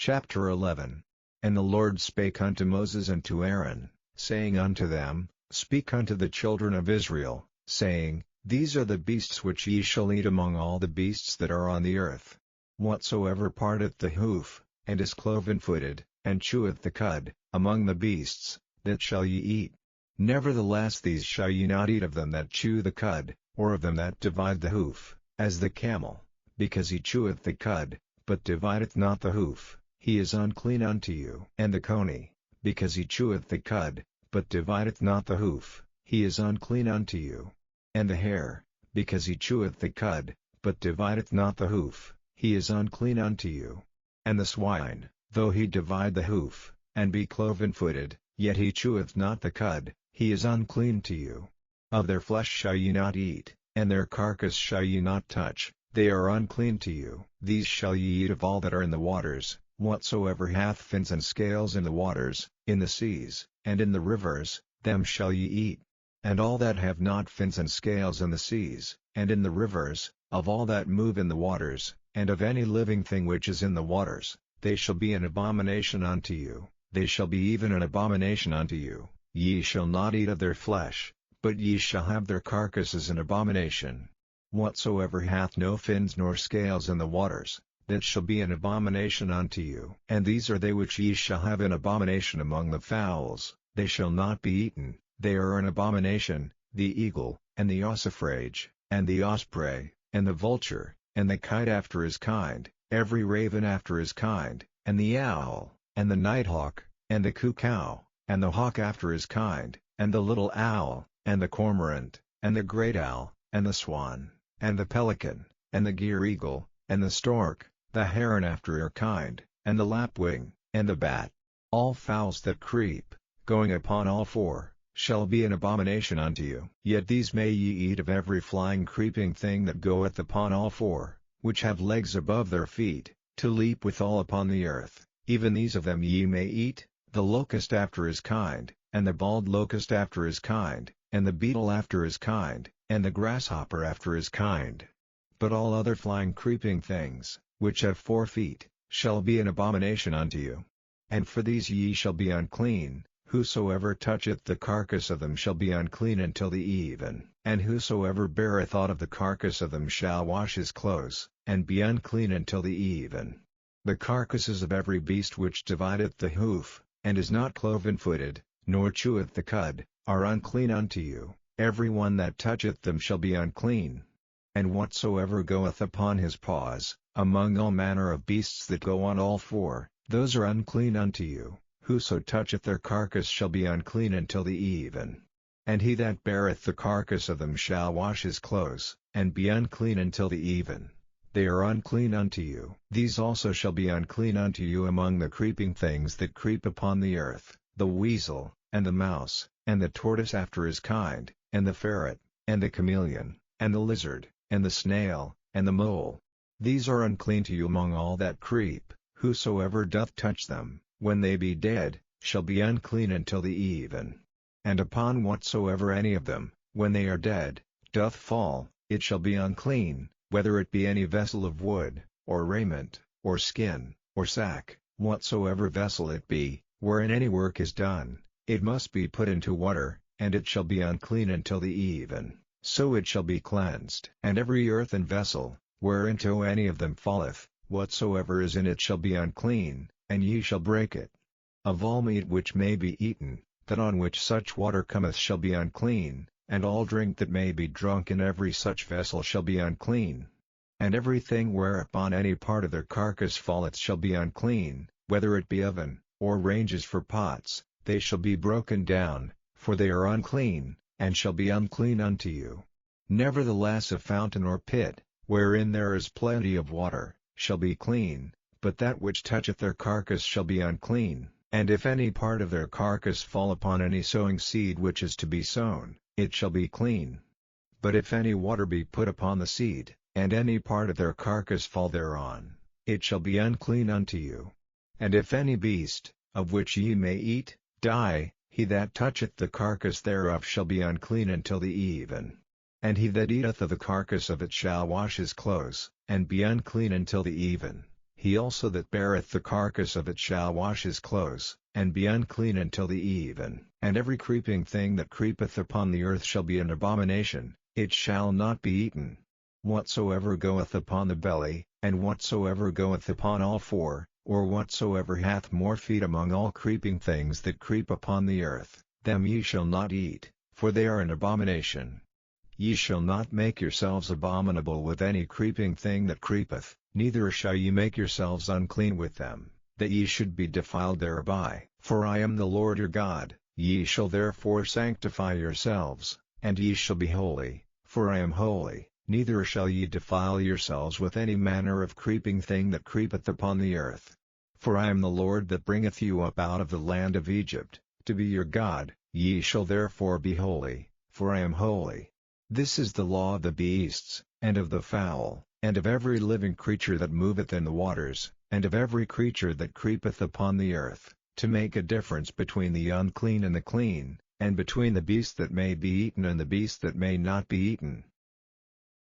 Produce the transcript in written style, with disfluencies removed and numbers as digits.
Chapter 11. And the Lord spake unto Moses and to Aaron, saying unto them, Speak unto the children of Israel, saying, These are the beasts which ye shall eat among all the beasts that are on the earth. Whatsoever parteth the hoof, and is cloven-footed, and cheweth the cud, among the beasts, that shall ye eat. Nevertheless these shall ye not eat of them that chew the cud, or of them that divide the hoof, as the camel, because he cheweth the cud, but divideth not the hoof, he is unclean unto you. And the coney, because he cheweth the cud, but divideth not the hoof, he is unclean unto you. And the hare, because he cheweth the cud, but divideth not the hoof, he is unclean unto you. And the swine, though he divide the hoof, and be cloven-footed, yet he cheweth not the cud, he is unclean to you. Of their flesh shall ye not eat, and their carcass shall ye not touch, they are unclean to you. These shall ye eat of all that are in the waters, whatsoever hath fins and scales in the waters, in the seas, and in the rivers, them shall ye eat. And all that have not fins and scales in the seas, and in the rivers, of all that move in the waters, and of any living thing which is in the waters, they shall be an abomination unto you, they shall be even an abomination unto you. Ye shall not eat of their flesh, but ye shall have their carcass as an abomination. Whatsoever hath no fins nor scales in the waters, that shall be an abomination unto you. And these are they which ye shall have an abomination among the fowls, they shall not be eaten, they are an abomination, the eagle, and the ossifrage, and the osprey, and the vulture, and the kite after his kind, every raven after his kind, and the owl, and the nighthawk, and the cuckoo, and the hawk after his kind, and the little owl, and the cormorant, and the great owl, and the swan, and the pelican, and the gyre-eagle, and the stork, the heron after her kind, and the lapwing, and the bat. All fowls that creep, going upon all four, shall be an abomination unto you. Yet these may ye eat of every flying creeping thing that goeth upon all four, which have legs above their feet, to leap withal upon the earth, even these of them ye may eat, the locust after his kind, and the bald locust after his kind, and the beetle after his kind, and the grasshopper after his kind. But all other flying creeping things, which have 4 feet, shall be an abomination unto you. And for these ye shall be unclean, whosoever toucheth the carcass of them shall be unclean until the even. And whosoever beareth aught of the carcass of them shall wash his clothes, and be unclean until the even. The carcasses of every beast which divideth the hoof, and is not cloven-footed, nor cheweth the cud, are unclean unto you, every one that toucheth them shall be unclean. And whatsoever goeth upon his paws, among all manner of beasts that go on all four, those are unclean unto you, whoso toucheth their carcass shall be unclean until the even. And he that beareth the carcass of them shall wash his clothes, and be unclean until the even. They are unclean unto you. These also shall be unclean unto you among the creeping things that creep upon the earth, the weasel, and the mouse, and the tortoise after his kind, and the ferret, and the chameleon, and the lizard, and the snail, and the mole. These are unclean to you among all that creep, whosoever doth touch them, when they be dead, shall be unclean until the even. And upon whatsoever any of them, when they are dead, doth fall, it shall be unclean, whether it be any vessel of wood, or raiment, or skin, or sack, whatsoever vessel it be, wherein any work is done, it must be put into water, and it shall be unclean until the even, so it shall be cleansed. And every earthen vessel, whereinto any of them falleth, whatsoever is in it shall be unclean, and ye shall break it. Of all meat which may be eaten, that on which such water cometh shall be unclean, and all drink that may be drunk in every such vessel shall be unclean. And everything whereupon any part of their carcass falleth shall be unclean, whether it be oven, or ranges for pots, they shall be broken down, for they are unclean, and shall be unclean unto you. Nevertheless a fountain or pit, wherein there is plenty of water, shall be clean, but that which toucheth their carcass shall be unclean. And if any part of their carcass fall upon any sowing seed which is to be sown, it shall be clean. But if any water be put upon the seed, and any part of their carcass fall thereon, it shall be unclean unto you. And if any beast, of which ye may eat, die, he that toucheth the carcass thereof shall be unclean until the even. And he that eateth of the carcass of it shall wash his clothes, and be unclean until the even. He also that beareth the carcass of it shall wash his clothes, and be unclean until the even. And every creeping thing that creepeth upon the earth shall be an abomination, it shall not be eaten. Whatsoever goeth upon the belly, and whatsoever goeth upon all four, or whatsoever hath more feet among all creeping things that creep upon the earth, them ye shall not eat, for they are an abomination. Ye shall not make yourselves abominable with any creeping thing that creepeth, neither shall ye make yourselves unclean with them, that ye should be defiled thereby. For I am the Lord your God. Ye shall therefore sanctify yourselves, and ye shall be holy, for I am holy. Neither shall ye defile yourselves with any manner of creeping thing that creepeth upon the earth. For I am the Lord that bringeth you up out of the land of Egypt, to be your God. Ye shall therefore be holy, for I am holy. This is the law of the beasts, and of the fowl, and of every living creature that moveth in the waters, and of every creature that creepeth upon the earth, to make a difference between the unclean and the clean, and between the beast that may be eaten and the beast that may not be eaten.